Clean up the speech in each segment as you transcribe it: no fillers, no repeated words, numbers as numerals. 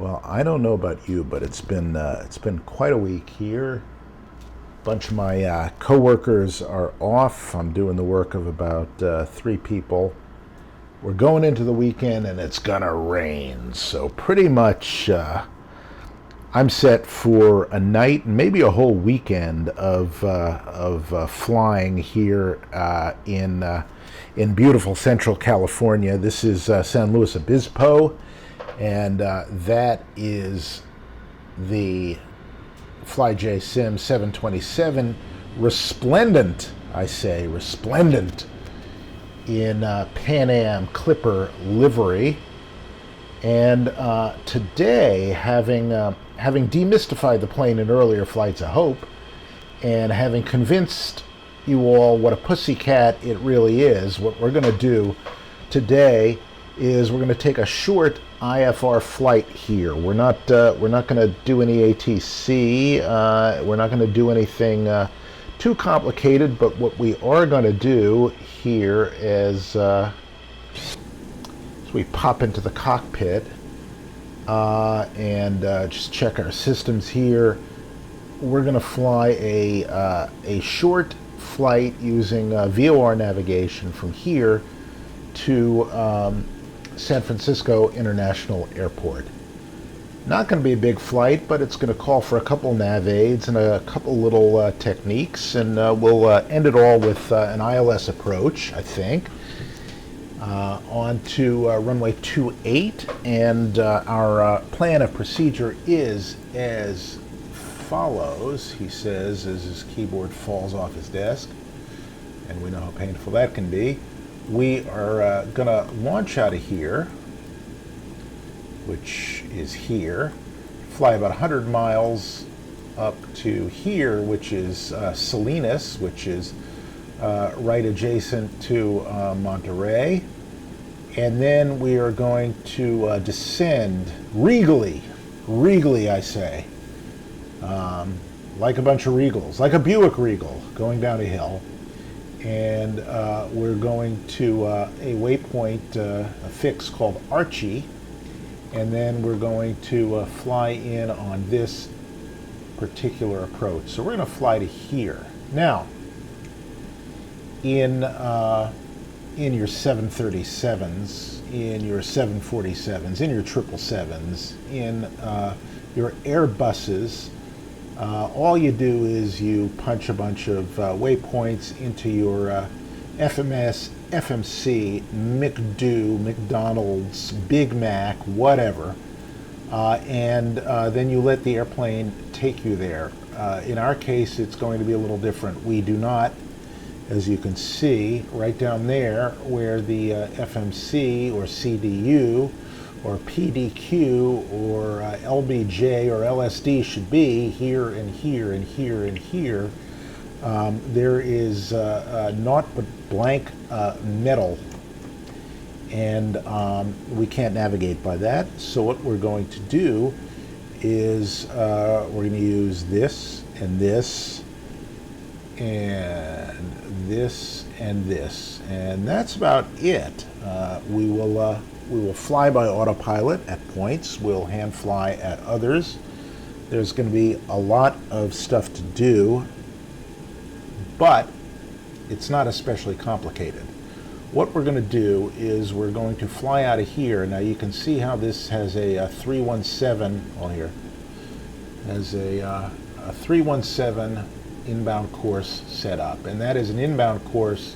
Well, I don't know about you, but it's been quite a week here. A bunch of my coworkers are off. I'm doing the work of about 3 people. We're going into the weekend, and it's gonna rain. So pretty much, I'm set for a night and maybe a whole weekend of flying here in beautiful Central California. This is San Luis Obispo. And that is the FlyJSim 727, resplendent, I say, resplendent in Pan Am Clipper livery. And today, having demystified the plane in earlier flights of hope, and having convinced you all what a pussycat it really is, what we're going to do today is we're going to take a short IFR flight here. We're not going to do any ATC. We're not going to do anything too complicated. But what we are going to do here is, as we pop into the cockpit and just check our systems here, we're going to fly a short flight using VOR navigation from here to San Francisco International Airport. Not going to be a big flight, but it's going to call for a couple nav aids and a couple little techniques, and we'll end it all with an ILS approach, I think, on to runway 28, and our plan of procedure is as follows, he says, as his keyboard falls off his desk, and we know how painful that can be. We are going to launch out of here, which is here, fly about 100 miles up to here, which is Salinas, which is right adjacent to Monterey. And then we are going to descend regally, I say, like a bunch of Regals, like a Buick Regal going down a hill. And we're going to a waypoint, a fix called Archie, and then we're going to fly in on this particular approach. So we're going to fly to here. Now, in your 737s, in your 747s, in your 777s, in your Airbuses, all you do is you punch a bunch of waypoints into your FMS, FMC, McDo, McDonald's, Big Mac, whatever, and then you let the airplane take you there. In our case, it's going to be a little different. We do not, as you can see, right down there where the FMC or CDU or PDQ or LBJ or LSD should be, here and here and here and here, there is naught but blank metal, and we can't navigate by that. So what we're going to do is we're going to use this and this and this and this, and that's about it. We will fly by autopilot at points. We'll hand fly at others. There's going to be a lot of stuff to do, but it's not especially complicated. What we're going to do is we're going to fly out of here. Now you can see how this has a 317, well here, has a 317 inbound course set up, and that is an inbound course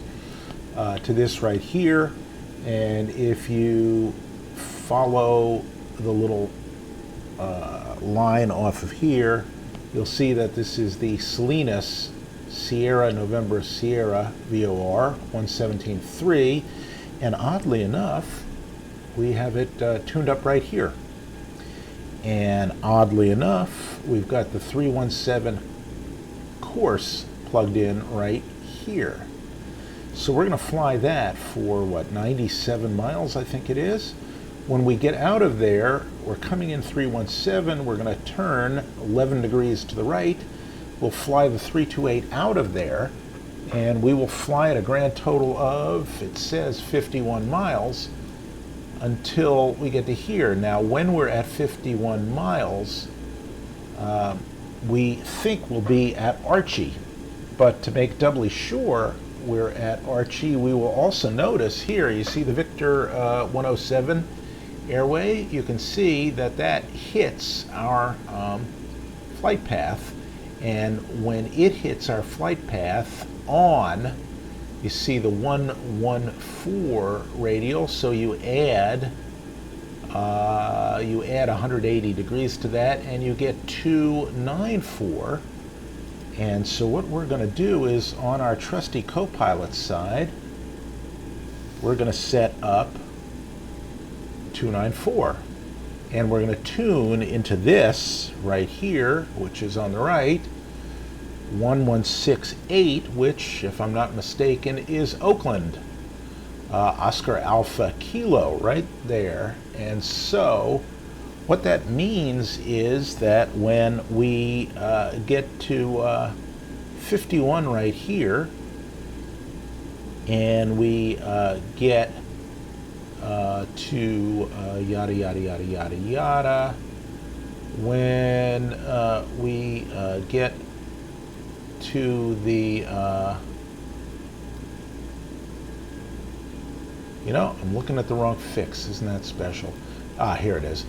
to this right here. And if you follow the little line off of here, you'll see that this is the Salinas Sierra November Sierra VOR 117.3, and oddly enough, we have it tuned up right here. And oddly enough, we've got the 317 course plugged in right here. So we're going to fly that for, what, 97 miles, I think it is. When we get out of there, we're coming in 317, we're going to turn 11 degrees to the right. We'll fly the 328 out of there, and we will fly at a grand total of, it says 51 miles, until we get to here. Now, when we're at 51 miles, we think we'll be at Archie. But to make doubly sure we're at Archie, we will also notice here, you see the Victor 107 airway? You can see that that hits our flight path. And when it hits our flight path on, you see the 114 radial, so you add 180 degrees to that, and you get 294. And so what we're going to do is, on our trusty co-pilot side, we're going to set up 294. And we're going to tune into this right here, which is on the right, 1168, which, if I'm not mistaken, is Oakland. Oscar Alpha Kilo right there. And so what that means is that when we get to 51 right here, and we get to yada yada yada yada yada, when we get to the I'm looking at the wrong fix. Isn't that special? Here it is.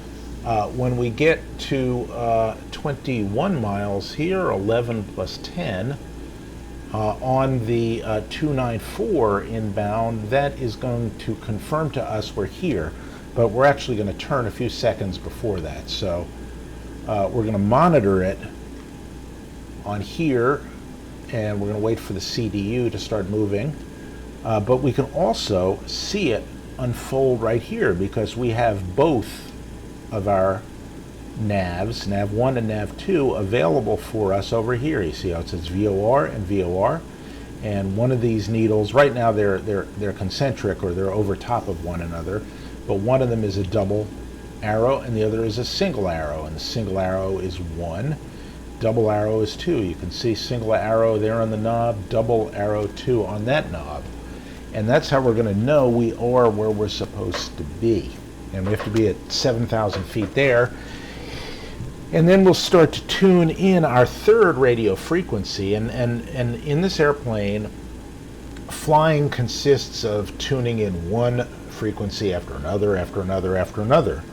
When we get to 21 miles here, 11 plus 10, on the 294 inbound, that is going to confirm to us we're here, but we're actually going to turn a few seconds before that. So we're going to monitor it on here, and we're going to wait for the CDU to start moving. But we can also see it unfold right here, because we have both of our navs, nav 1 and nav 2, available for us over here. You see how it says VOR and VOR, and one of these needles right now, they're concentric, or they're over top of one another, but one of them is a double arrow and the other is a single arrow, and the single arrow is 1, double arrow is 2. You can see single arrow there on the knob, double arrow 2 on that knob. And that's how we're going to know we are where we're supposed to be. And we have to be at 7,000 feet there. And then we'll start to tune in our third radio frequency. And in this airplane, flying consists of tuning in one frequency after another, after another, after another,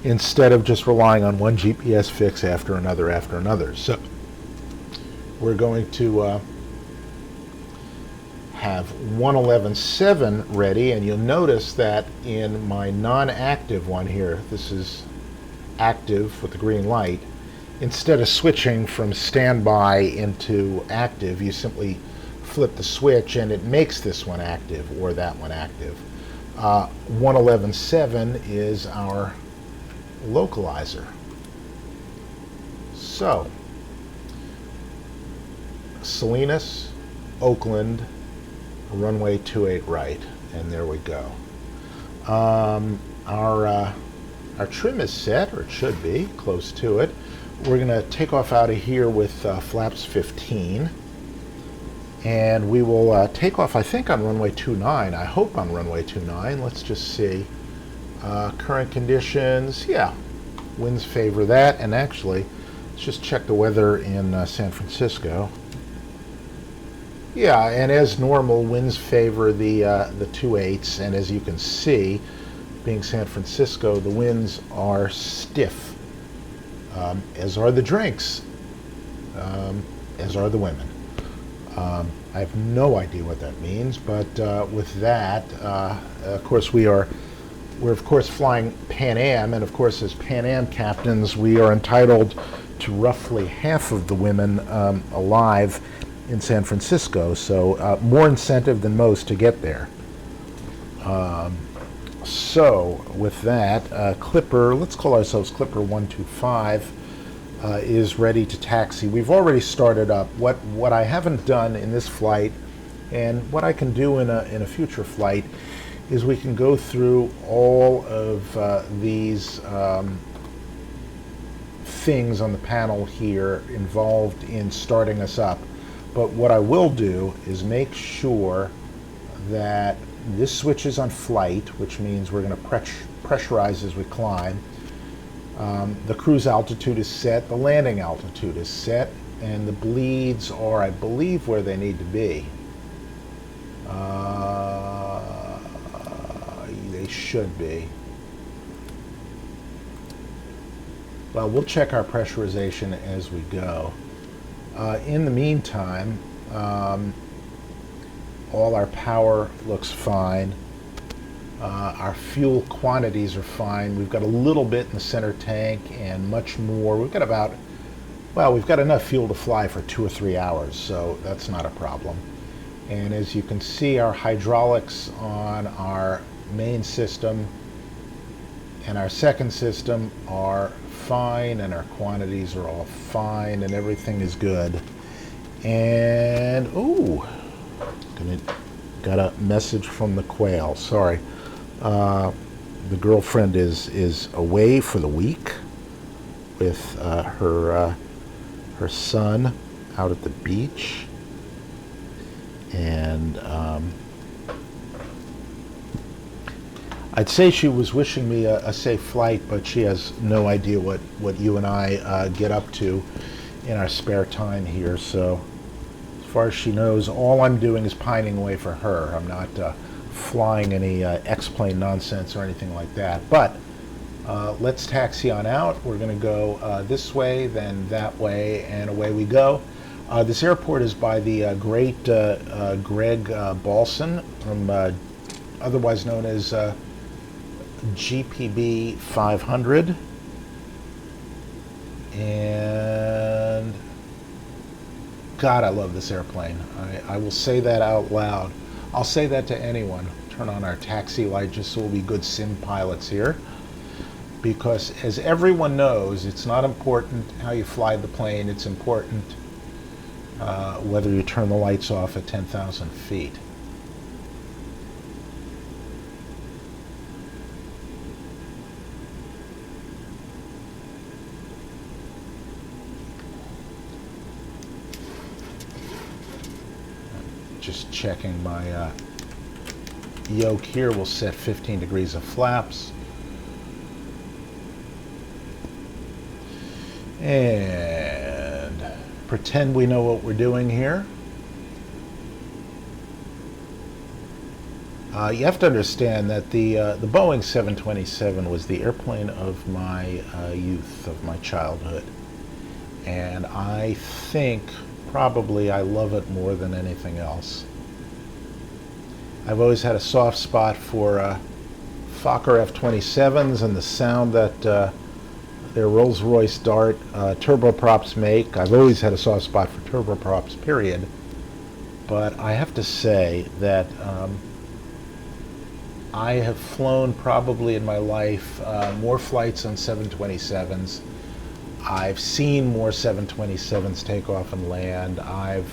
instead of just relying on one GPS fix after another, after another. So we're going to have 111.7 ready, and you'll notice that in my non-active one here, this is active with the green light, instead of switching from standby into active, you simply flip the switch and it makes this one active or that one active. 111.7 is our localizer. So Salinas, Oakland, runway 28 right, and there we go. Our trim is set, or it should be, close to it. We're going to take off out of here with flaps 15, and we will take off, I think, on runway 29. I hope on runway 29. Let's just see. Current conditions, yeah, winds favor that, and actually, let's just check the weather in San Francisco. Yeah, and as normal, winds favor the 2/8, and as you can see, being San Francisco, the winds are stiff, as are the drinks, as are the women. I have no idea what that means, but with that, of course, we're of course flying Pan Am, and of course, as Pan Am captains, we are entitled to roughly half of the women alive in San Francisco, so more incentive than most to get there. So with that, Clipper, let's call ourselves Clipper 125, is ready to taxi. We've already started up. What I haven't done in this flight, and what I can do in a future flight, is we can go through all of these things on the panel here involved in starting us up. But what I will do is make sure that This switches on flight, which means we're going to pressurize as we climb. The cruise altitude is set, the landing altitude is set, and the bleeds are, I believe, where they need to be. They should be. Well, we'll check our pressurization as we go. In the meantime, all our power looks fine. Our fuel quantities are fine. We've got a little bit in the center tank and much more. We've got about, well, we've got enough fuel to fly for 2 or 3 hours, so that's not a problem. And as you can see, our hydraulics on our main system and our second system are fine, and our quantities are all fine, and everything is good. And, ooh, got a message from the quail. Sorry. The girlfriend is away for the week with her son out at the beach, and I'd say she was wishing me a safe flight, but she has no idea what you and I get up to in our spare time here. So as far as she knows, all I'm doing is pining away for her. I'm not flying any X-plane nonsense or anything like that. But let's taxi on out. We're going to go this way, then that way, and away we go. This airport is by the great Greg Balson, from otherwise known as GPB 500. And God, I love this airplane. I will say that out loud. I'll say that to anyone. Turn on our taxi light just so we'll be good sim pilots here. Because as everyone knows, it's not important how you fly the plane. It's important whether you turn the lights off at 10,000 feet. Just checking my yoke here. We'll set 15 degrees of flaps. And pretend we know what we're doing here. You have to understand that the Boeing 727 was the airplane of my youth, of my childhood. And I think probably I love it more than anything else. I've always had a soft spot for Fokker F-27s and the sound that their Rolls-Royce Dart turboprops make. I've always had a soft spot for turboprops, period. But I have to say that I have flown probably in my life more flights on 727s. I've seen more 727s take off and land. I've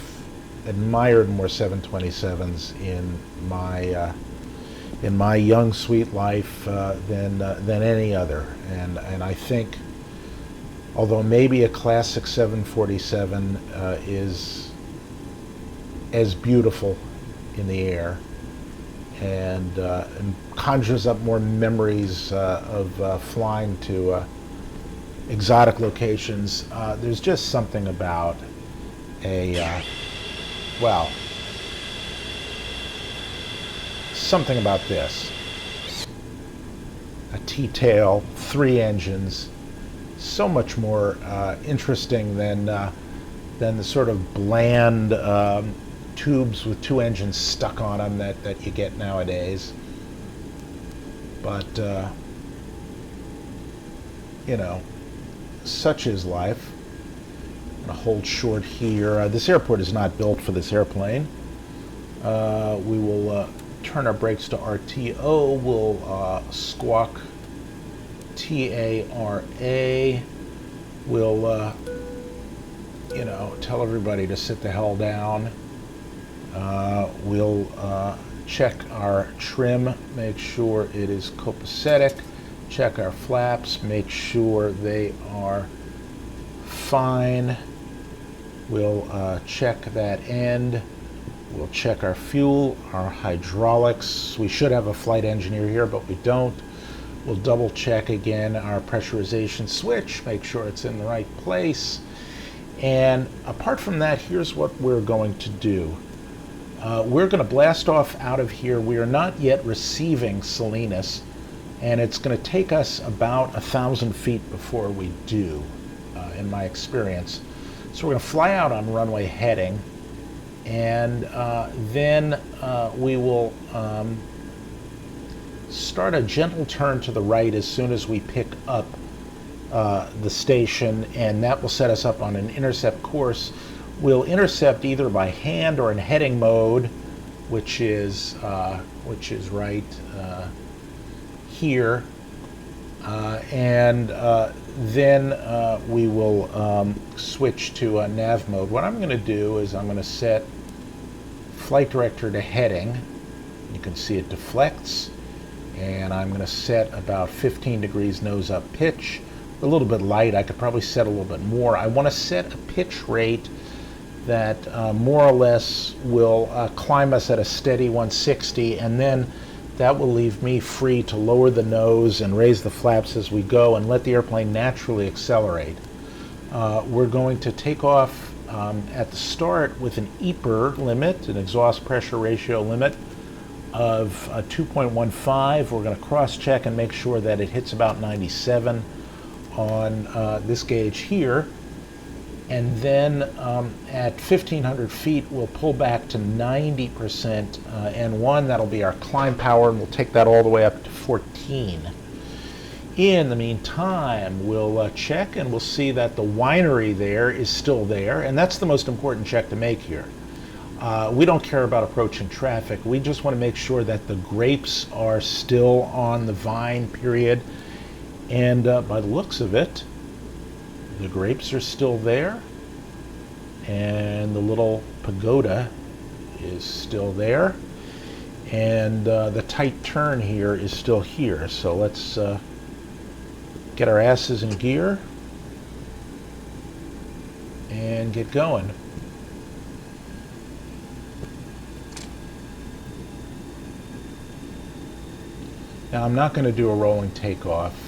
admired more 727s in my young sweet life than any other. And I think, although maybe a classic 747 is as beautiful in the air and conjures up more memories of flying to exotic locations, there's just something about well, something about this. A T-tail, 3 engines, so much more interesting than the sort of bland tubes with 2 engines stuck on them that you get nowadays. But, you know, such is life. I'm going to hold short here. This airport is not built for this airplane. We will turn our brakes to RTO. We'll squawk TARA. We'll, you know, tell everybody to sit the hell down. We'll check our trim, make sure it is copacetic. Check our flaps, make sure they are fine. We'll check that end. We'll check our fuel, our hydraulics. We should have a flight engineer here, but we don't. We'll double check again our pressurization switch, make sure it's in the right place. And apart from that, here's what we're going to do. We're going to blast off out of here. We are not yet receiving Salinas, and it's going to take us about 1,000 feet before we do, in my experience. So we're going to fly out on runway heading, and then we will start a gentle turn to the right as soon as we pick up the station, and that will set us up on an intercept course. We'll intercept either by hand or in heading mode, which is right here, and then we will switch to nav mode. What I'm going to do is I'm going to set flight director to heading. You can see it deflects, and I'm going to set about 15 degrees nose up pitch. A little bit light. I could probably set a little bit more. I want to set a pitch rate that more or less will climb us at a steady 160, and then that will leave me free to lower the nose and raise the flaps as we go and let the airplane naturally accelerate. We're going to take off at the start with an EPR limit, an exhaust pressure ratio limit of 2.15. We're going to cross-check and make sure that it hits about 97 on this gauge here. And then at 1,500 feet, we'll pull back to 90% N1. That'll be our climb power, and we'll take that all the way up to 14. In the meantime, we'll check, and we'll see that the winery there is still there, and that's the most important check to make here. We don't care about approaching traffic. We just want to make sure that the grapes are still on the vine, period. And by the looks of it, the grapes are still there, and the little pagoda is still there, and the tight turn here is still here. So let's get our asses in gear and get going. Now I'm not going to do a rolling takeoff,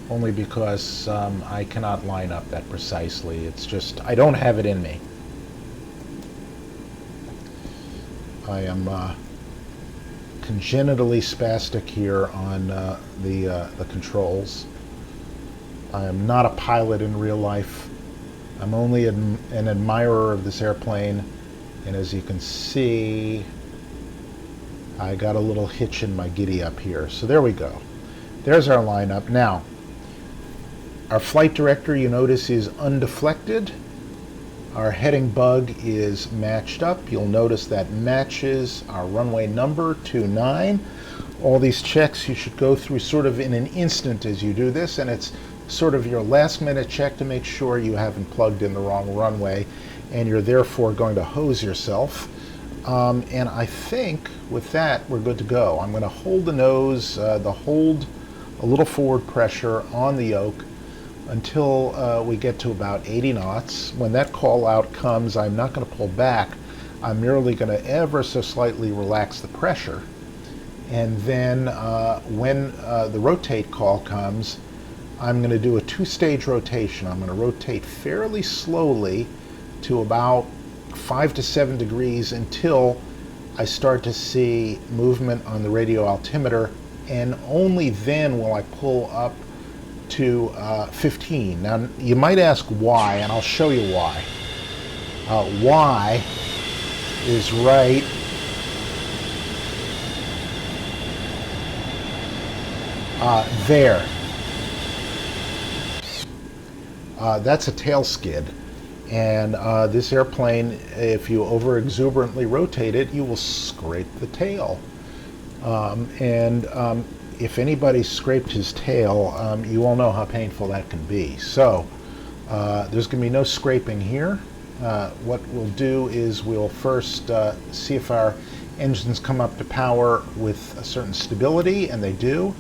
only because I cannot line up that precisely. It's just, I don't have it in me. I am congenitally spastic here on the controls. I am not a pilot in real life. I'm only an admirer of this airplane, and as you can see, I got a little hitch in my giddy up here. So there we go. There's our lineup. Now, our flight director, you notice, is undeflected. Our heading bug is matched up. You'll notice that matches our runway number 29. All these checks you should go through sort of in an instant as you do this, and it's sort of your last minute check to make sure you haven't plugged in the wrong runway and you're therefore going to hose yourself. And I think with that we're good to go. I'm going to hold the nose, hold a little forward pressure on the yoke until we get to about 80 knots. When that call out comes, I'm not going to pull back. I'm merely going to ever so slightly relax the pressure. And then when the rotate call comes, I'm going to do a two-stage rotation. I'm going to rotate fairly slowly to about 5 to 7 degrees until I start to see movement on the radio altimeter, and only then will I pull up to 15. Now you might ask why, and I'll show you why. Y is right there. That's a tail skid. And this airplane, if you over exuberantly rotate it, you will scrape the tail. If anybody scraped his tail, you all know how painful that can be. So there's going to be no scraping here. What we'll do is we'll first see if our engines come up to power with a certain stability, and they do.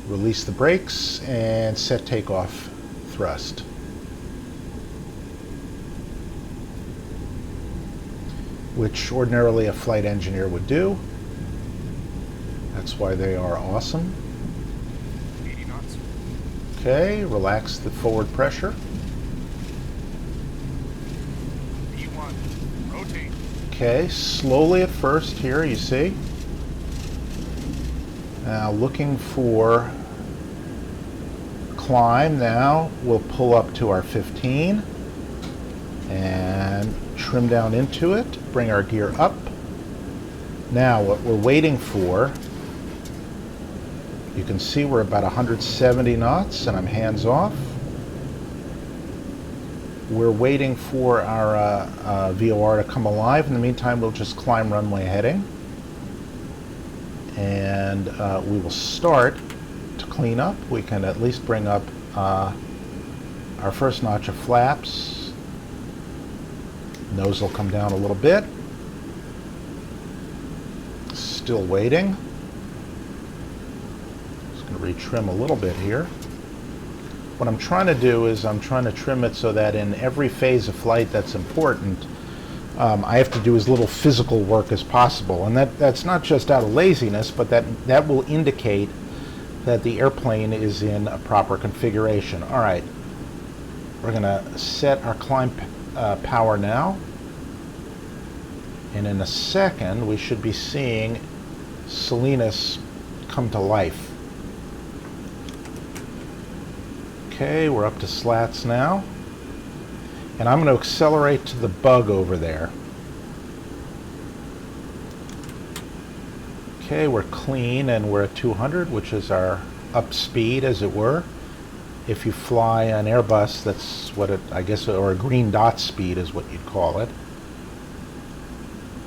Release the brakes and set takeoff thrust. which ordinarily a flight engineer would do. That's why they are awesome. 80 knots. Okay, relax the forward pressure. V1, rotate. Okay, slowly at first here, you see. Now looking for climb. Now we'll pull up to our 15 and trim down into it, bring our gear up. Now what we're waiting for, you can see we're about 170 knots and I'm hands off. We're waiting for our VOR to come alive. In the meantime, we'll just climb runway heading. And we will start to clean up. We can at least bring up our first notch of flaps. Nose will come down a little bit. Still waiting. Just going to retrim a little bit here. What I'm trying to do is I'm trying to trim it so that in every phase of flight that's important, I have to do as little physical work as possible. And that's not just out of laziness, but that will indicate that the airplane is in a proper configuration. All right, we're going to set our climb power now. And in a second, we should be seeing Salinas come to life. Okay, we're up to slats now. And I'm going to accelerate to the bug over there. Okay, we're clean and we're at 200, which is our up speed, as it were. If you fly an Airbus, that's what it, I guess, or a green dot speed is what you'd call it.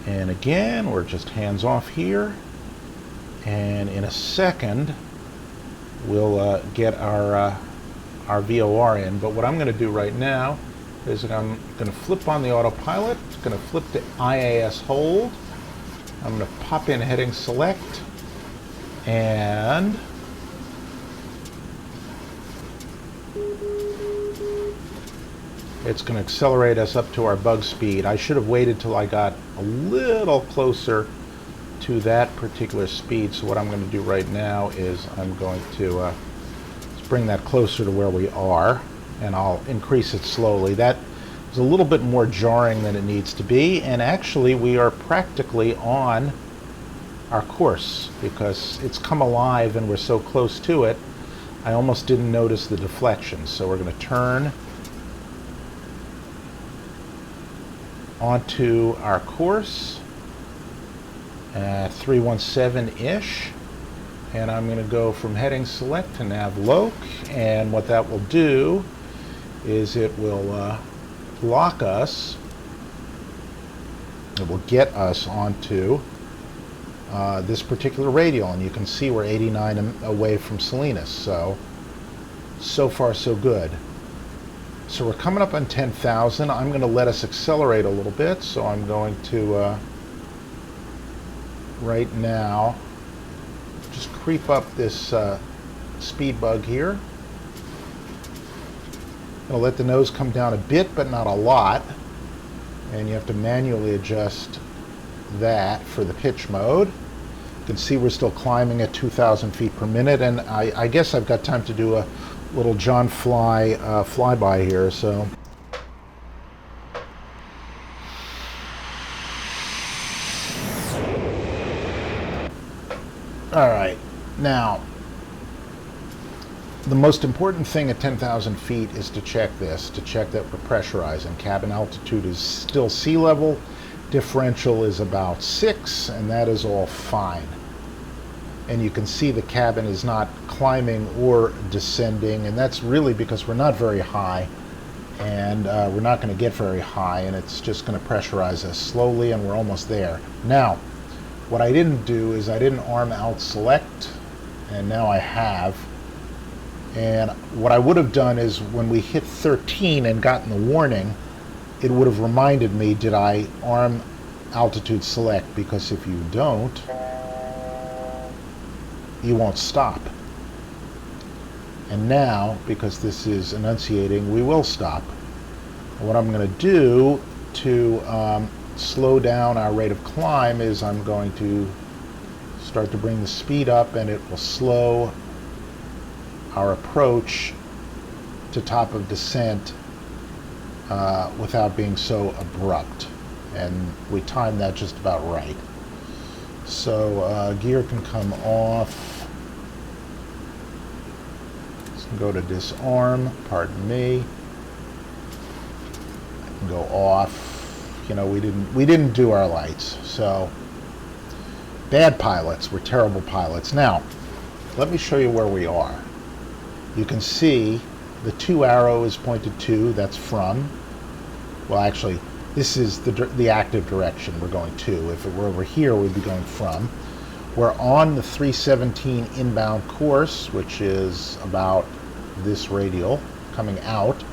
And again, we're just hands off here. And in a second, we'll get our VOR in. But what I'm going to do right now is I'm going to flip on the autopilot. It's going to flip to IAS hold. I'm going to pop in heading select, and it's going to accelerate us up to our bug speed. I should have waited till I got a little closer to that particular speed. So what I'm going to do right now is I'm going to bring that closer to where we are, and I'll increase it slowly. That is a little bit more jarring than it needs to be, and actually we are practically on our course because it's come alive and we're so close to it. I almost didn't notice the deflection. So we're going to turn onto our course at 317-ish. And I'm going to go from heading select to nav loc, and what that will do is it will lock us. It will get us onto this particular radial, and you can see we're 89 away from Salinas. So far so good. So we're coming up on 10,000. I'm going to let us accelerate a little bit, so I'm going to right now just creep up this speed bug here. I'll let the nose come down a bit, but not a lot. And you have to manually adjust that for the pitch mode. You can see we're still climbing at 2,000 feet per minute, and I guess I've got time to do a little John Fly flyby here. So. All right, now, the most important thing at 10,000 feet is to check this, to check that we're pressurizing. Cabin altitude is still sea level, differential is about 6, and that is all fine. And you can see the cabin is not climbing or descending, and that's really because we're not very high, and we're not going to get very high, and it's just going to pressurize us slowly, and we're almost there. Now, what I didn't do is I didn't arm out select, and now I have. And what I would have done is when we hit 13 and gotten the warning, it would have reminded me, did I arm altitude select? Because if you don't, you won't stop. And now, because this is enunciating, we will stop. And what I'm going to do to slow down our rate of climb is I'm going to start to bring the speed up, and it will slow our approach to top of descent without being so abrupt. And we timed that just about right. So gear can come off. Let's go to disarm, pardon me. I can go off. You know, we didn't do our lights, so bad pilots. We're terrible pilots. Now, let me show you where we are. You can see the 2 arrow is pointed to, that's from. Well, actually, this is the active direction we're going to. If it were over here, we'd be going from. We're on the 317 inbound course, which is about this radial coming out.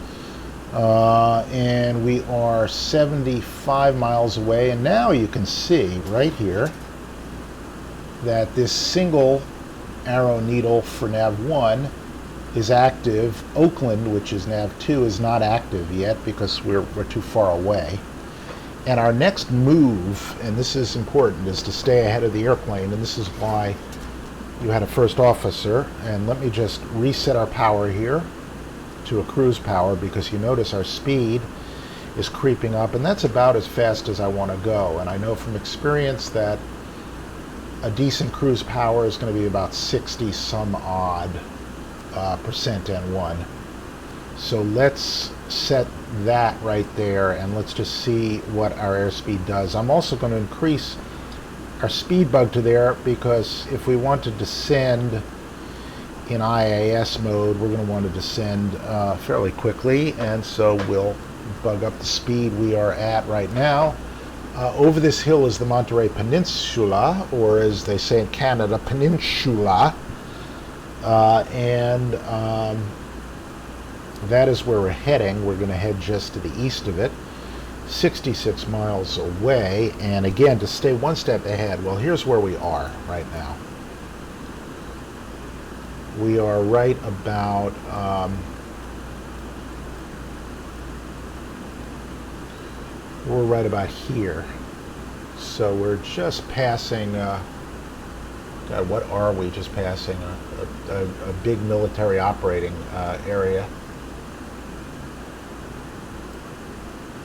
And we are 75 miles away. And now you can see right here that this single arrow needle for nav 1 is active. Oakland, which is nav 2, is not active yet because we're too far away. And our next move, and this is important, is to stay ahead of the airplane, and this is why you had a first officer. And let me just reset our power here to a cruise power, because you notice our speed is creeping up, and that's about as fast as I want to go. And I know from experience that a decent cruise power is going to be about 60 some odd percent N1. So let's set that right there, and let's just see what our airspeed does. I'm also going to increase our speed bug to there, because if we want to descend in IAS mode, we're going to want to descend fairly quickly, and so we'll bug up the speed we are at right now. Over this hill is the Monterey Peninsula, or as they say in Canada, Peninsula, and that is where we're heading. We're going to head just to the east of it, 66 miles away. And again, to stay one step ahead, well, here's where we are right now. We are right about we're right about here. So we're just passing God, what are we just passing? A big military operating area.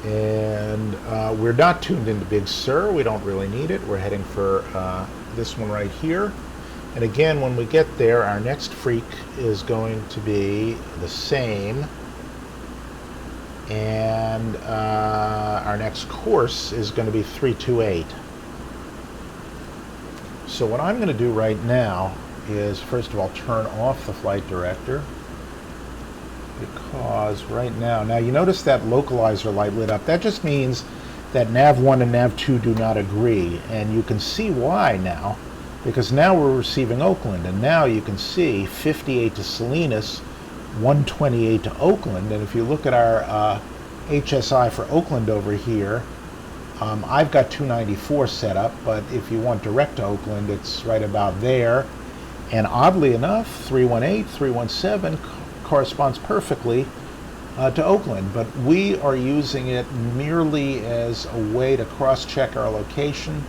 And we're not tuned into Big Sur. We don't really need it. We're heading for this one right here. And again, when we get there, our next freak is going to be the same. And our next course is going to be 328. So what I'm going to do right now is, first of all, turn off the flight director. Because right now you notice that localizer light lit up. That just means that nav 1 and nav 2 do not agree. And you can see why now, because now we're receiving Oakland, and now you can see 58 to Salinas, 128 to Oakland. And if you look at our HSI for Oakland over here, I've got 294 set up, but if you want direct to Oakland, it's right about there. And oddly enough, 318, 317 corresponds perfectly to Oakland, but we are using it merely as a way to cross-check our location.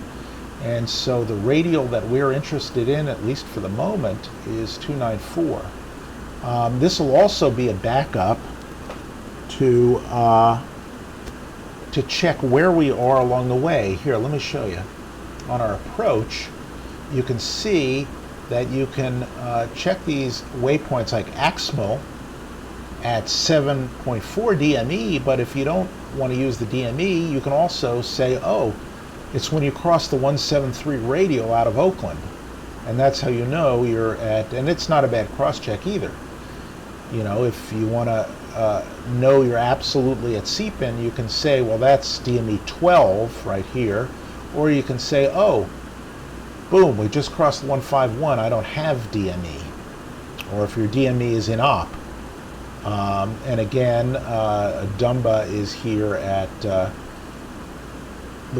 And so the radial that we're interested in, at least for the moment, is 294. This will also be a backup to check where we are along the way. Here, let me show you. On our approach, you can see that you can check these waypoints like Aximal at 7.4 DME, but if you don't want to use the DME, you can also say, oh, it's when you cross the 173 radial out of Oakland. And that's how you know you're at, and it's not a bad cross-check either. You know, if you want to know you're absolutely at CPIN, you can say, well, that's DME 12 right here, or you can say, oh, boom, we just crossed 151, I don't have DME. Or if your DME is in op. And again, Dumba is here at the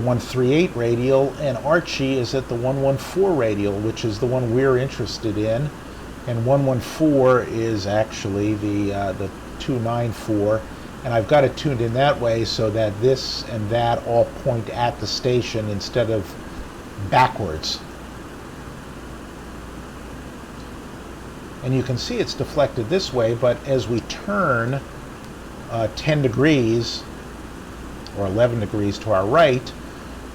138 radial, and Archie is at the 114 radial, which is the one we're interested in. And 114 is actually the 294. And I've got it tuned in that way so that this and that all point at the station instead of backwards. And you can see it's deflected this way, but as we turn 10 degrees or 11 degrees to our right,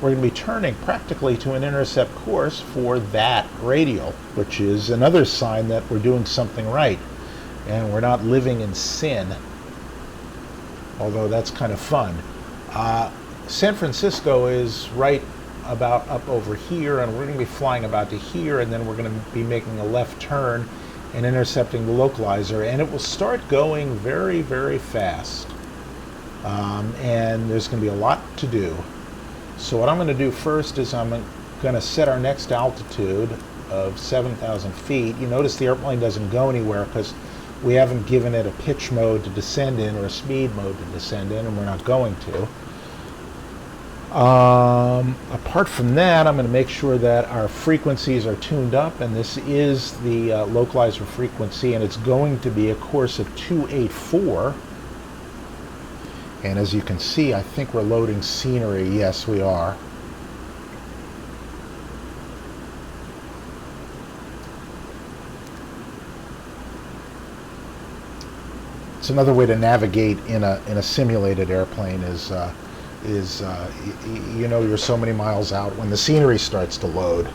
we're going to be turning practically to an intercept course for that radial, which is another sign that we're doing something right and we're not living in sin, although that's kind of fun. San Francisco is right about up over here, and we're going to be flying about to here, and then we're going to be making a left turn and intercepting the localizer, and it will start going very, very fast. And there's going to be a lot to do. So what I'm going to do first is I'm going to set our next altitude of 7,000 feet. You notice the airplane doesn't go anywhere because we haven't given it a pitch mode to descend in or a speed mode to descend in, and we're not going to. Apart from that, I'm going to make sure that our frequencies are tuned up, and this is the localizer frequency, and it's going to be a course of 284. And as you can see, I think we're loading scenery. Yes, we are. It's another way to navigate in a simulated airplane is you know you're so many miles out when the scenery starts to load.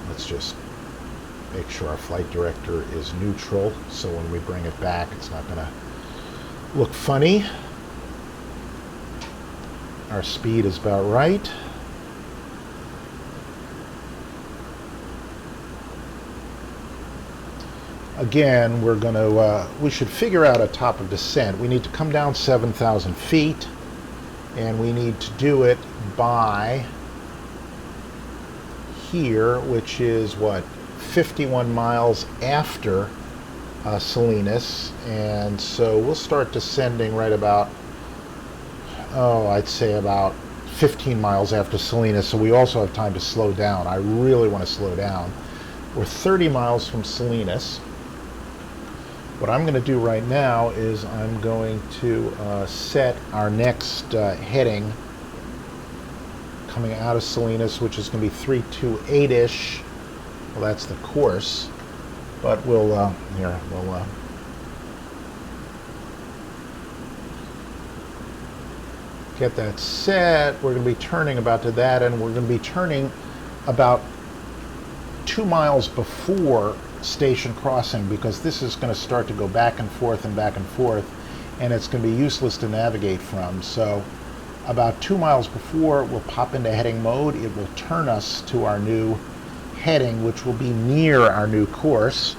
Let's just make sure our flight director is neutral, so when we bring it back, it's not going to look funny. Our speed is about right. Again, we're going to, we should figure out a top of descent. We need to come down 7,000 feet, and we need to do it by here, which is what, 51 miles after Salinas, and so we'll start descending right about, I'd say about 15 miles after Salinas, so we also have time to slow down. I really want to slow down. We're 30 miles from Salinas. What I'm going to do right now is I'm going to set our next heading coming out of Salinas, which is going to be 328-ish. Well, that's the course, but we'll get that set. We're going to be turning about to that, and we're going to be turning about 2 miles before station crossing, because this is going to start to go back and forth, and it's going to be useless to navigate from. So about 2 miles before we'll pop into heading mode. It will turn us to our new heading, which will be near our new course,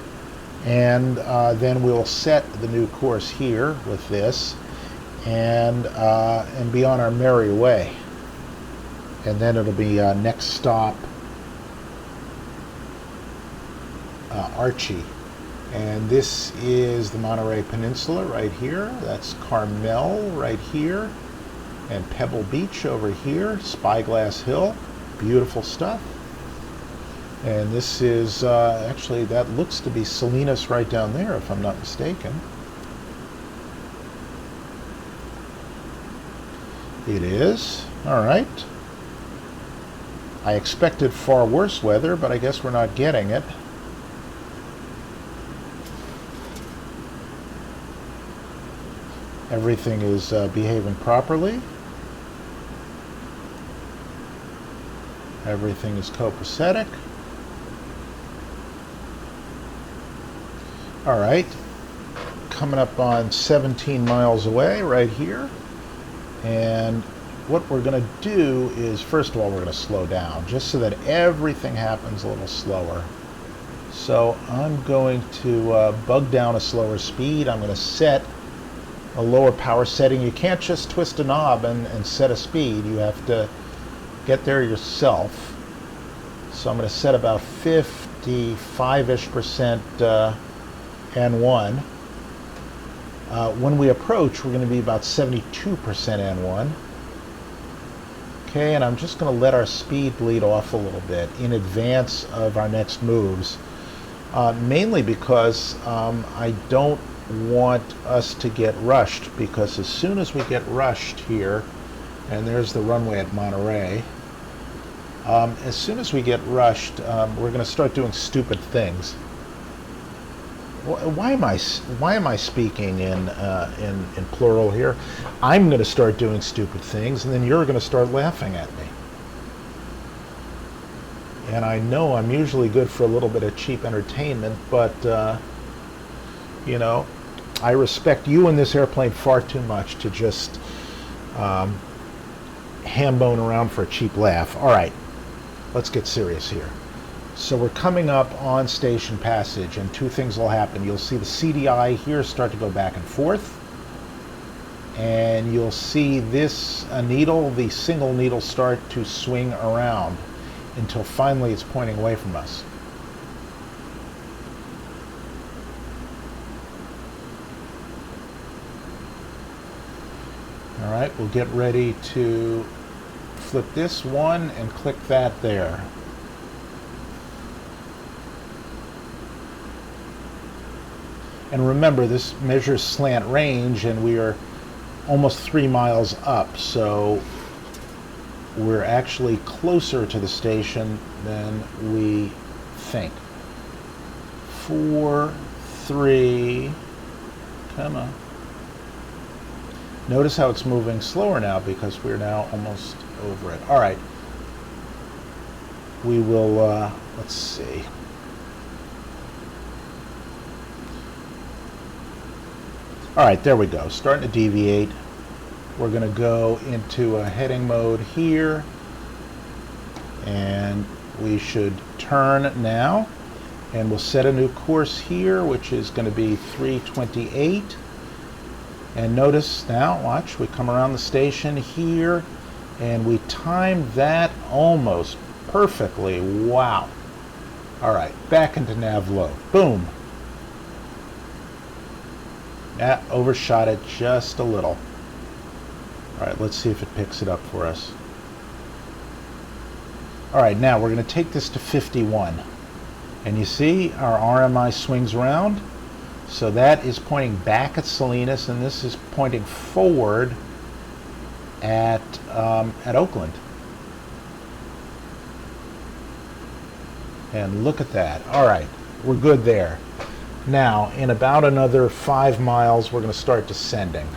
and then we'll set the new course here with this, and be on our merry way. And then it'll be next stop Archie, and this is the Monterey Peninsula right here. That's Carmel right here, and Pebble Beach over here, Spyglass Hill, beautiful stuff. And this is actually, that looks to be Salinas right down there, if I'm not mistaken. It is. All right. I expected far worse weather, but I guess we're not getting it. Everything is behaving properly. Everything is copacetic. All right, coming up on 17 miles away right here. And what we're going to do is, first of all, we're going to slow down just so that everything happens a little slower. So I'm going to bug down a slower speed. I'm going to set a lower power setting. You can't just twist a knob and set a speed. You have to get there yourself. So I'm going to set about 55-ish% N1. When we approach, we're going to be about 72% N1. Okay, and I'm just going to let our speed bleed off a little bit in advance of our next moves, mainly because I don't want us to get rushed, because as soon as we get rushed here, and there's the runway at Monterey, as soon as we get rushed, we're going to start doing stupid things. Why am I speaking in plural here? I'm going to start doing stupid things, and then you're going to start laughing at me. And I know I'm usually good for a little bit of cheap entertainment, but you know, I respect you in this airplane far too much to just ham-bone around for a cheap laugh. All right, let's get serious here. So we're coming up on station passage, and two things will happen. You'll see the CDI here start to go back and forth, and you'll see this needle, the single needle, start to swing around until finally it's pointing away from us. All right, we'll get ready to flip this one and click that there. And remember, this measures slant range, and we are almost 3 miles up, so we're actually closer to the station than we think. 4, 3, come on. Notice how it's moving slower now because we're now almost over it. All right. We will, let's see. All right, there we go. Starting to deviate. We're going to go into a heading mode here, and we should turn now, and we'll set a new course here, which is going to be 328. And notice now, watch, we come around the station here, and we timed that almost perfectly. Wow. All right, back into nav low. Boom. Yeah, overshot it just a little. All right, let's see if it picks it up for us. All right, now we're going to take this to 51. And you see our RMI swings around. So that is pointing back at Salinas, and this is pointing forward at Oakland. And look at that. All right, we're good there. Now, in about another 5 miles, we're going to start descending.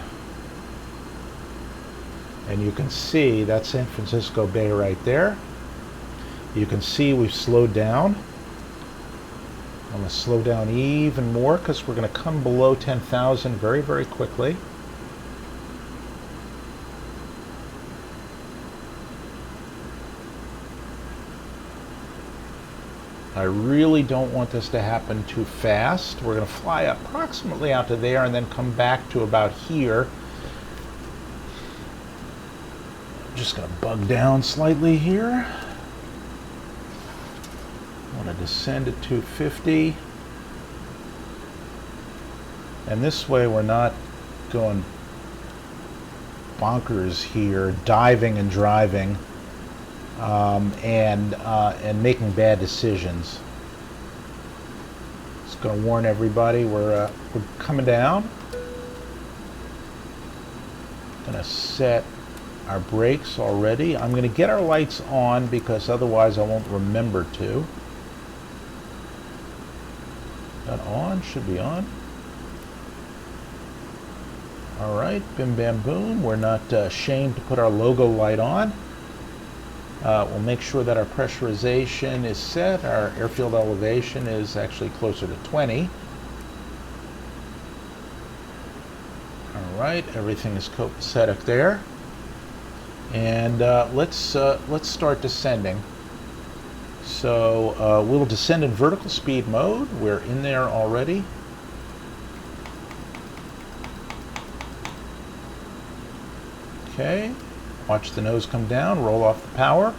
And you can see that's San Francisco Bay right there. You can see we've slowed down. I'm going to slow down even more because we're going to come below 10,000 very, very quickly. I really don't want this to happen too fast. We're going to fly approximately out to there and then come back to about here. I'm just going to bug down slightly here. I want to descend at 250. And this way we're not going bonkers here, diving and driving. And making bad decisions. Just going to warn everybody, we're coming down. Going to set our brakes already. I'm going to get our lights on because otherwise I won't remember to. That on? Should be on. All right, bim bam boom. We're not ashamed to put our logo light on. We'll make sure that our pressurization is set. Our airfield elevation is actually closer to 20. All right, everything is copacetic there. And let's start descending. So we'll descend in vertical speed mode. We're in there already. Okay. Watch the nose come down, roll off the power,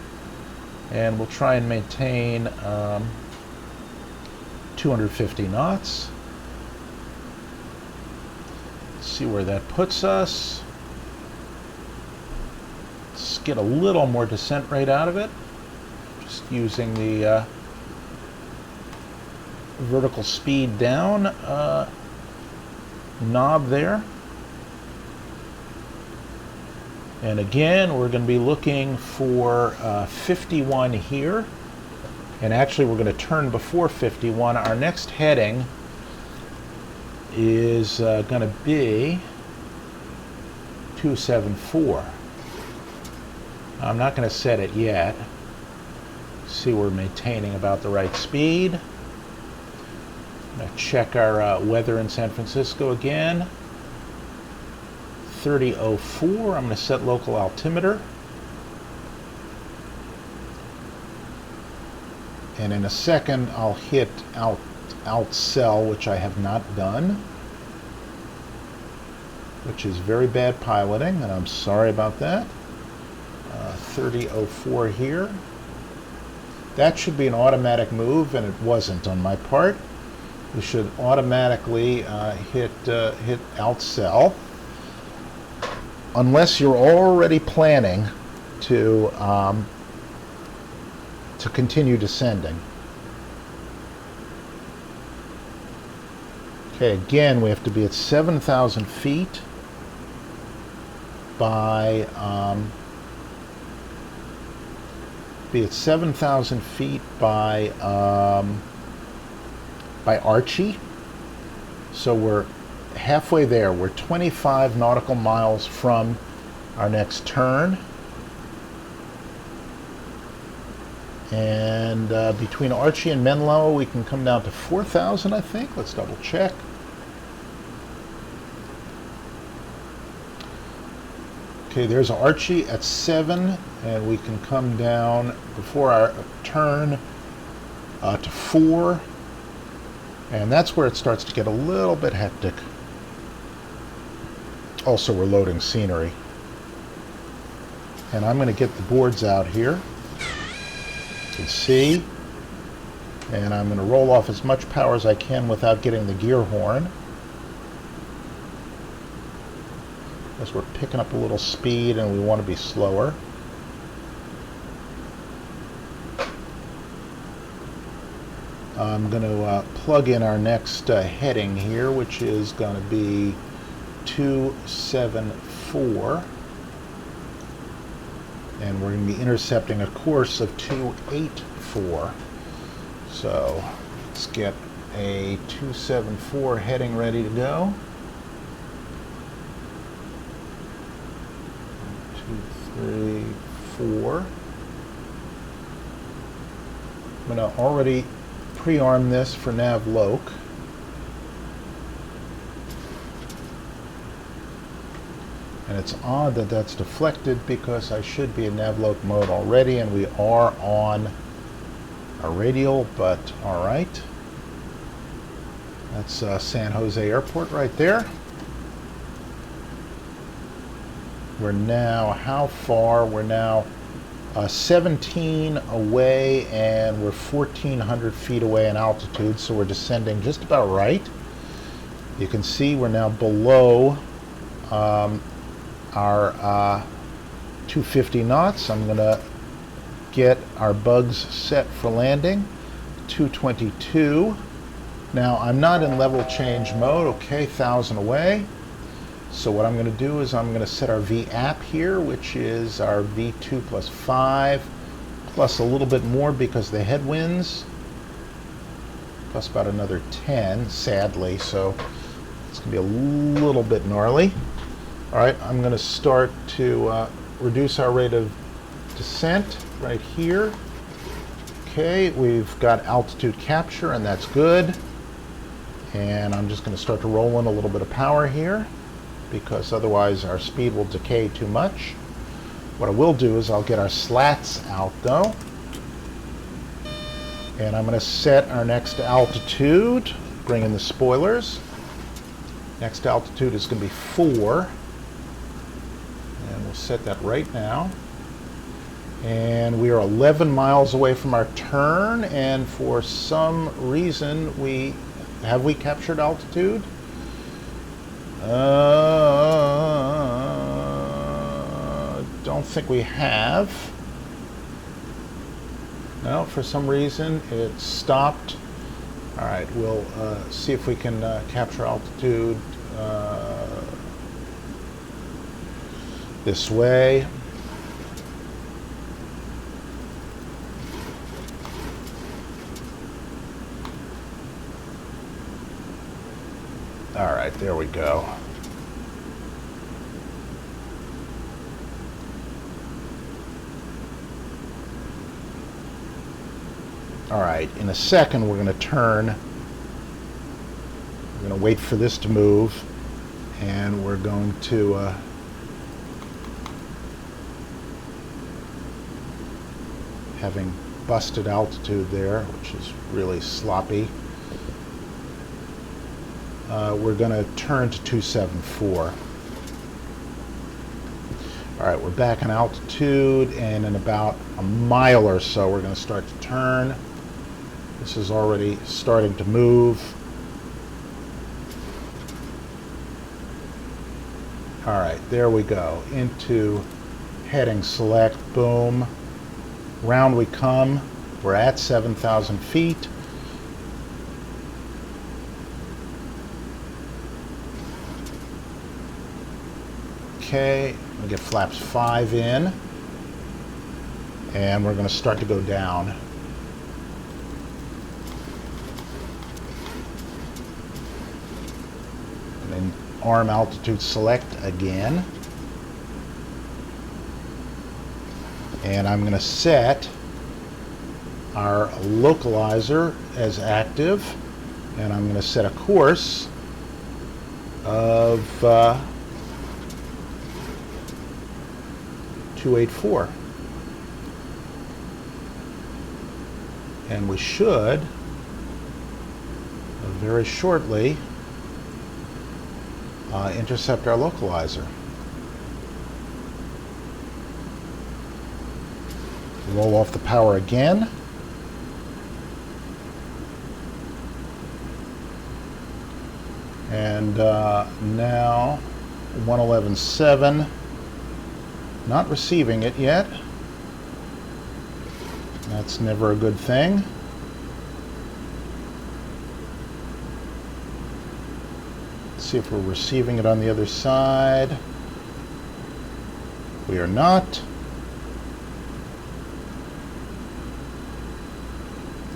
and we'll try and maintain 250 knots. Let's see where that puts us. Let's get a little more descent rate out of it, just using the vertical speed down. knob there. And again, we're going to be looking for 51 here. And actually, we're going to turn before 51. Our next heading is going to be 274. I'm not going to set it yet. See, we're maintaining about the right speed. I'm going to check our weather in San Francisco again. 3004. I'm going to set local altimeter. And in a second, I'll hit alt cell, which I have not done, which is very bad piloting, and I'm sorry about that. 3004 here. That should be an automatic move, and it wasn't on my part. We should automatically hit alt cell, unless you're already planning to continue descending. Okay, again, we have to be at 7,000 feet by 7,000 feet by Archie. So we're halfway there. We're 25 nautical miles from our next turn. And between Archie and Menlo, we can come down to 4,000, I think. Let's double check. Okay, there's Archie at 7, and we can come down before our turn to 4. And that's where it starts to get a little bit hectic. Also, we're loading scenery. And I'm going to get the boards out here. You can see. And I'm going to roll off as much power as I can without getting the gear horn. As we're picking up a little speed and we want to be slower. I'm going to plug in our next heading here, which is going to be 274. And we're going to be intercepting a course of 284. So let's get a 274 heading ready to go. 1, 2, 3, 4. I'm going to already pre-arm this for nav loc. And it's odd that that's deflected because I should be in nav loc mode already, and we are on a radial, but all right. That's San Jose Airport right there. We're now, how far? We're now 17 away, and we're 1,400 feet away in altitude, so we're descending just about right. You can see we're now below our 250 knots. I'm going to get our bugs set for landing. 222. Now, I'm not in level change mode. Okay, 1,000 away. So what I'm going to do is I'm going to set our VAP here, which is our V2 plus 5, plus a little bit more because the headwinds, plus about another 10, sadly, so it's going to be a little bit gnarly. All right, I'm going to start to reduce our rate of descent right here. Okay, we've got altitude capture, and that's good. And I'm just going to start to roll in a little bit of power here, because otherwise our speed will decay too much. What I will do is I'll get our slats out though. And I'm going to set our next altitude, bring in the spoilers. Next altitude is going to be 4. And we'll set that right now. And we are 11 miles away from our turn, and for some reason we captured altitude? Don't think we have. No, for some reason it stopped. All right, we'll see if we can capture altitude this way. All right, there we go. All right, in a second we're going to turn. We're going to wait for this to move, and we're going to having busted altitude there, which is really sloppy. We're going to turn to 274. All right, we're back in altitude, and in about a mile or so, we're going to start to turn. This is already starting to move. All right, there we go. Into heading select, boom. Round we come. We're at 7,000 feet. Okay, we get flaps 5 in, and we're going to start to go down. And then arm altitude select again. And I'm going to set our localizer as active, and I'm going to set a course of 284. And we should very shortly intercept our localizer. Roll off the power again. And now 111.7. Not receiving it yet. That's never a good thing. Let's see if we're receiving it on the other side. We are not.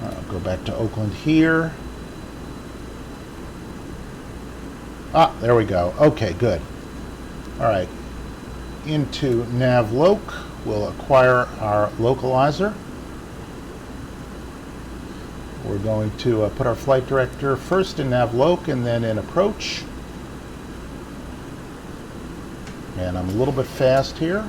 I'll go back to Oakland here. Ah, there we go. Okay, good. All right. Into navloc, we'll acquire our localizer. We're going to put our flight director first in navloc and then in approach. And I'm a little bit fast here.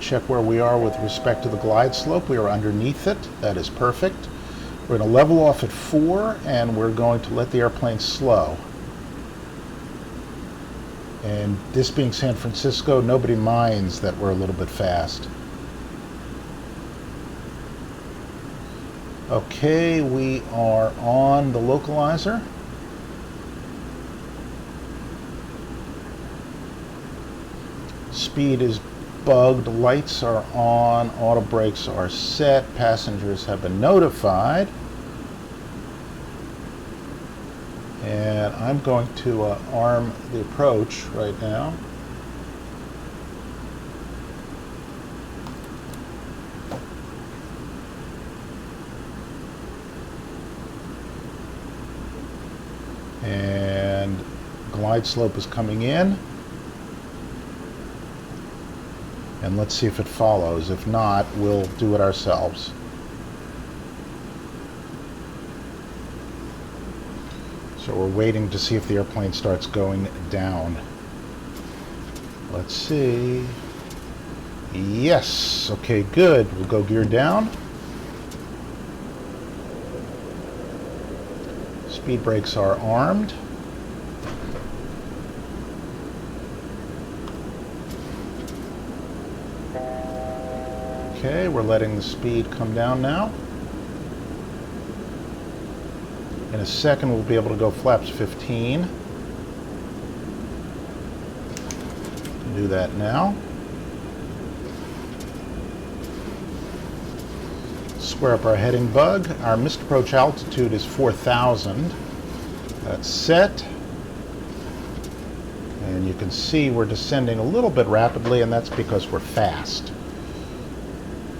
Check where we are with respect to the glide slope. We are underneath it. That is perfect. We're going to level off at 4, and we're going to let the airplane slow. And this being San Francisco, nobody minds that we're a little bit fast. Okay, we are on the localizer. Speed is bugged, lights are on, auto brakes are set, passengers have been notified. And I'm going to arm the approach right now. And glide slope is coming in. And let's see if it follows. If not, we'll do it ourselves. So we're waiting to see if the airplane starts going down. Let's see. Yes. Okay, good. We'll go gear down. Speed brakes are armed. Okay, we're letting the speed come down now. In a second, we'll be able to go flaps 15. Do that now. Square up our heading bug. Our missed approach altitude is 4,000. That's set. And you can see we're descending a little bit rapidly, and that's because we're fast.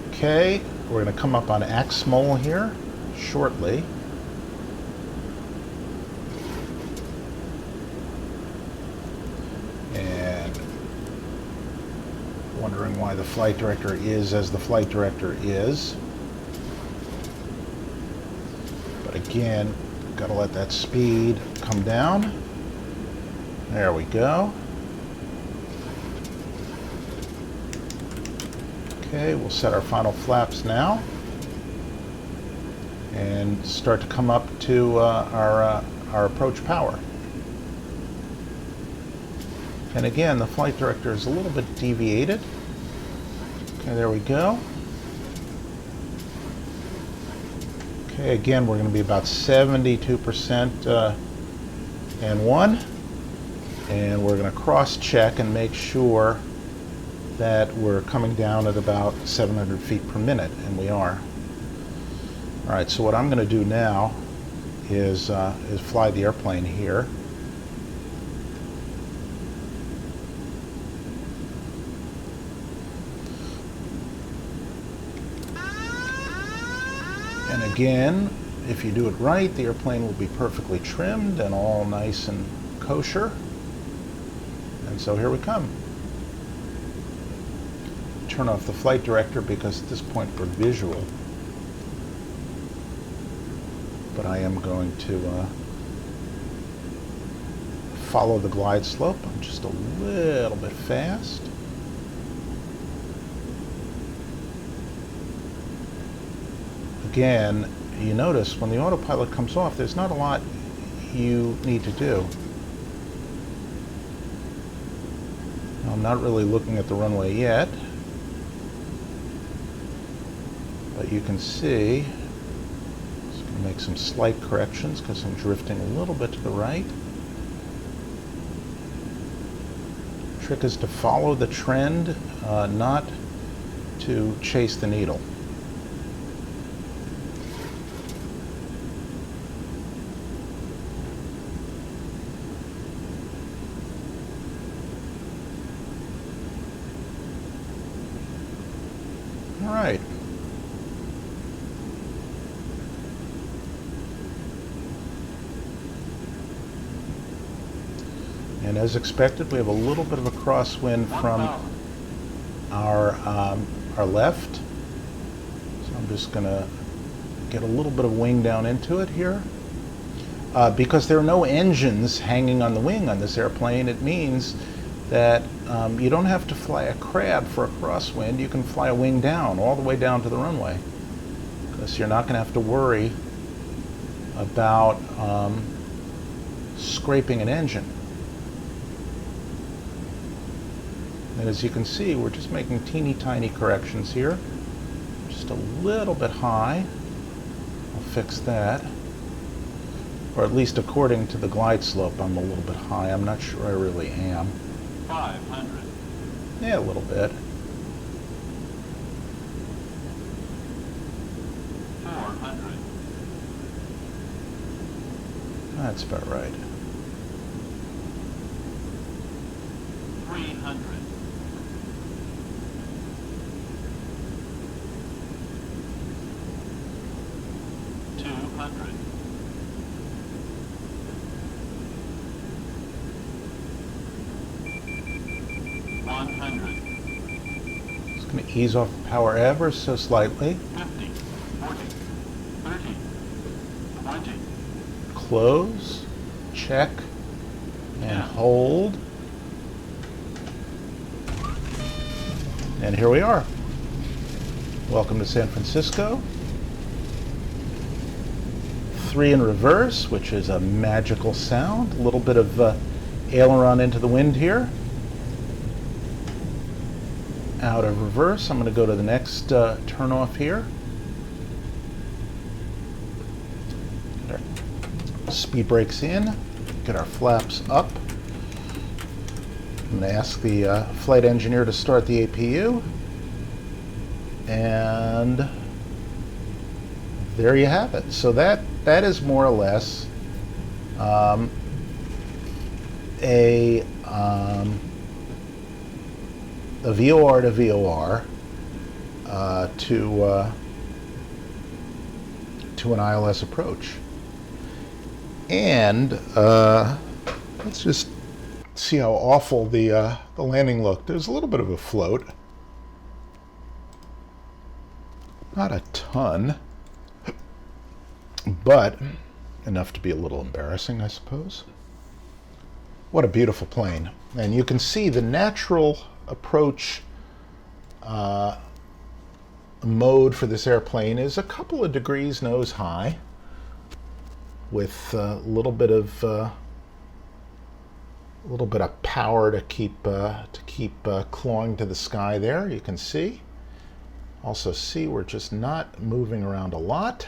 Okay, we're going to come up on Axmole here shortly. And wondering why the flight director is as the flight director is. But again, got to let that speed come down. There we go. Okay, we'll set our final flaps now and start to come up to our approach power. And again, the flight director is a little bit deviated. Okay, there we go. Okay, again, we're going to be about 72% and 1. And we're going to cross-check and make sure that we're coming down at about 700 feet per minute, and we are. All right, so what I'm going to do now is fly the airplane here. And again, if you do it right, the airplane will be perfectly trimmed and all nice and kosher. And so here we come. Turn off the flight director because at this point we're visual. But I am going to follow the glide slope. I'm just a little bit fast. Again, you notice when the autopilot comes off, there's not a lot you need to do. I'm not really looking at the runway yet, but you can see I'm just going to make some slight corrections because I'm drifting a little bit to the right. Trick is to follow the trend, not to chase the needle. All right. And as expected, we have a little bit of a crosswind from our left. So I'm just going to get a little bit of wing down into it here. Because there are no engines hanging on the wing on this airplane, it means that you don't have to fly a crab for a crosswind. You can fly a wing down, all the way down to the runway. Because you're not going to have to worry about scraping an engine. And as you can see, we're just making teeny tiny corrections here. Just a little bit high. I'll fix that. Or at least according to the glide slope, I'm a little bit high. I'm not sure I really am. 500. Yeah, a little bit. 400. That's about right. 300. 200. 100. Just going to ease off the power ever so slightly. 50. 40. 30. 20. Close, check, and hold. And here we are. Welcome to San Francisco. 3 in reverse, which is a magical sound. A little bit of aileron into the wind here. Out of reverse. I'm going to go to the next turn off here. Get our speed brakes in. Get our flaps up. I'm going to ask the flight engineer to start the APU. And there you have it. So that is more or less a VOR to VOR to an ILS approach. And let's just see how awful the landing looked. There's a little bit of a float. Not a ton, but enough to be a little embarrassing, I suppose. What a beautiful plane. And you can see the natural approach mode for this airplane is a couple of degrees nose high with a little bit of power to keep clawing to the sky there. You can see. Also see we're just not moving around a lot.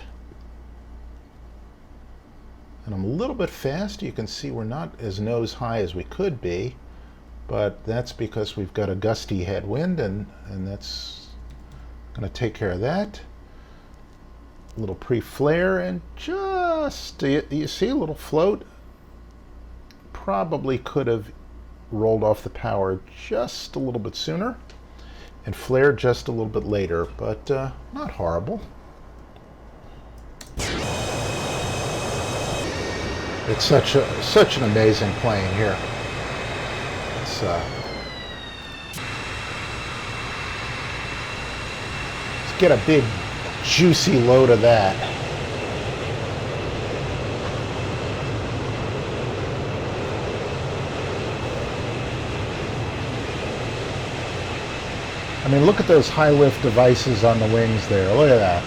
And I'm a little bit fast. You can see we're not as nose high as we could be, but that's because we've got a gusty headwind, and that's going to take care of that. A little pre-flare, and just, you see a little float? Probably could have rolled off the power just a little bit sooner and flared just a little bit later, but not horrible. It's such an amazing plane here. Let's get a big juicy load of that. I mean, look at those high lift devices on the wings there. Look at that.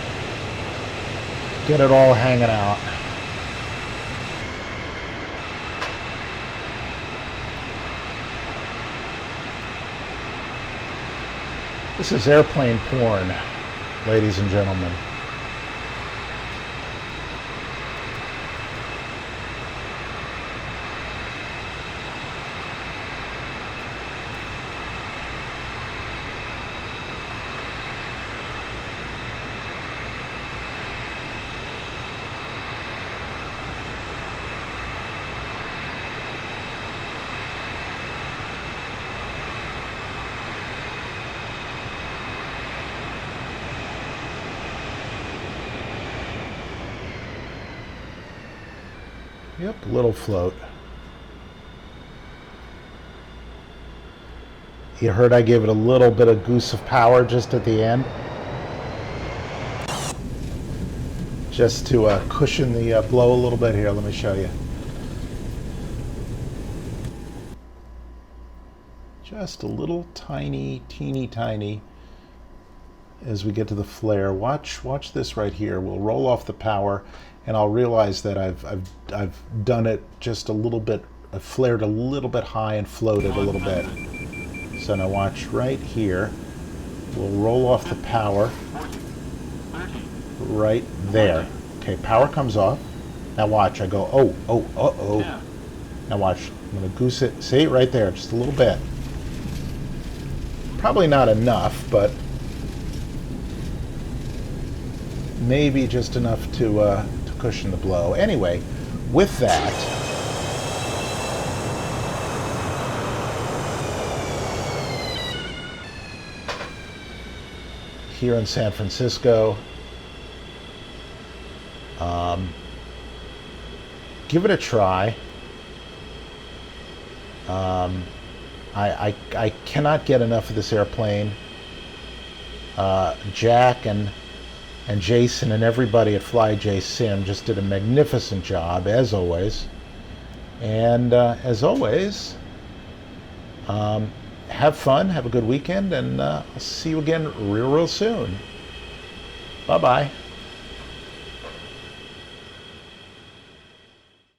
Get it all hanging out. This is airplane porn, ladies and gentlemen. Yep, little float. You heard I gave it a little bit of goose of power just at the end. Just to cushion the blow a little bit here. Let me show you. Just a little tiny, teeny tiny as we get to the flare. Watch this right here. We'll roll off the power, and I'll realize that I've done it just a little bit. I've flared a little bit high and floated a little bit. So now watch right here. We'll roll off the power right there. Okay, power comes off. Now watch. I go uh-oh. Now watch. I'm gonna goose it. See, right there, just a little bit. Probably not enough, but maybe just enough to cushion the blow. Anyway, with that, here in San Francisco, give it a try. I cannot get enough of this airplane. Jack and Jason and everybody at FlyJSim just did a magnificent job, as always. And as always, have fun, have a good weekend, and I'll see you again real soon. Bye-bye.